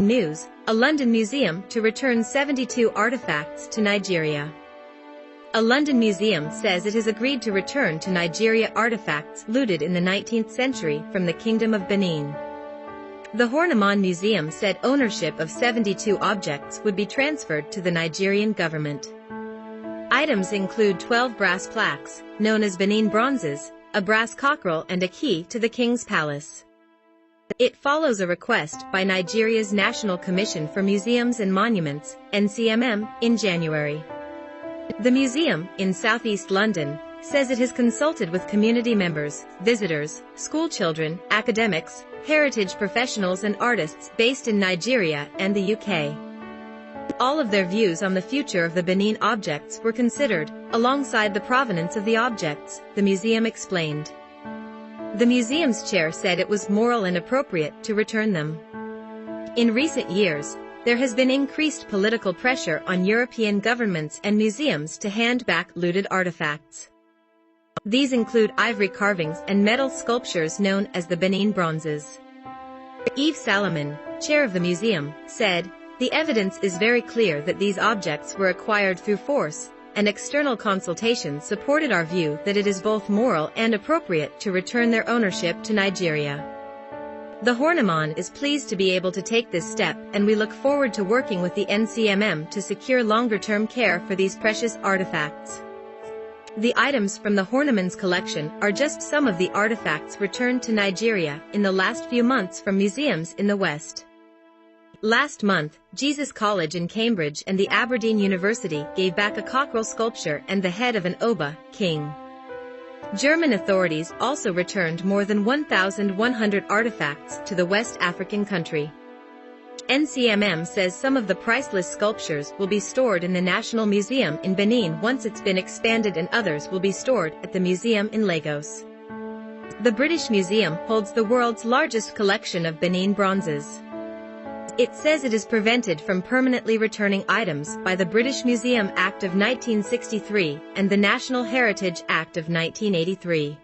news, a London museum to return 72 artifacts to Nigeria. A London museum says it has agreed to return to Nigeria artifacts looted in the 19th century from the Kingdom of Benin. The Horniman Museum said ownership of 72 objects would be transferred to the Nigerian government. Items include 12 brass plaques, known as Benin bronzes, a brass cockerel and a key to the King's Palace. It follows a request by Nigeria's National Commission for Museums and Monuments, NCMM, in January. The museum, in southeast London, says it has consulted with community members, visitors, schoolchildren, academics, heritage professionals and artists based in Nigeria and the UK. All of their views on the future of the Benin objects were considered, alongside the provenance of the objects, the museum explained. The museum's chair said it was moral and appropriate to return them. In recent years, there has been increased political pressure on European governments and museums to hand back looted artifacts. These include ivory carvings and metal sculptures known as the Benin bronzes. Yves Salomon, chair of the museum, said, "The evidence is very clear that these objects were acquired through force, and external consultation supported our view that it is both moral and appropriate to return their ownership to Nigeria." The Horniman is pleased to be able to take this step, and we look forward to working with the NCMM to secure longer-term care for these precious artifacts. The items from the Horniman's collection are just some of the artifacts returned to Nigeria in the last few months from museums in the West. Last month, Jesus College in Cambridge and the Aberdeen University gave back a cockerel sculpture and the head of an Oba, king. German authorities also returned more than 1,100 artifacts to the West African country. NCMM says some of the priceless sculptures will be stored in the National Museum in Benin once it's been expanded, and others will be stored at the museum in Lagos. The British Museum holds the world's largest collection of Benin bronzes. It says it is prevented from permanently returning items by the British Museum Act of 1963 and the National Heritage Act of 1983.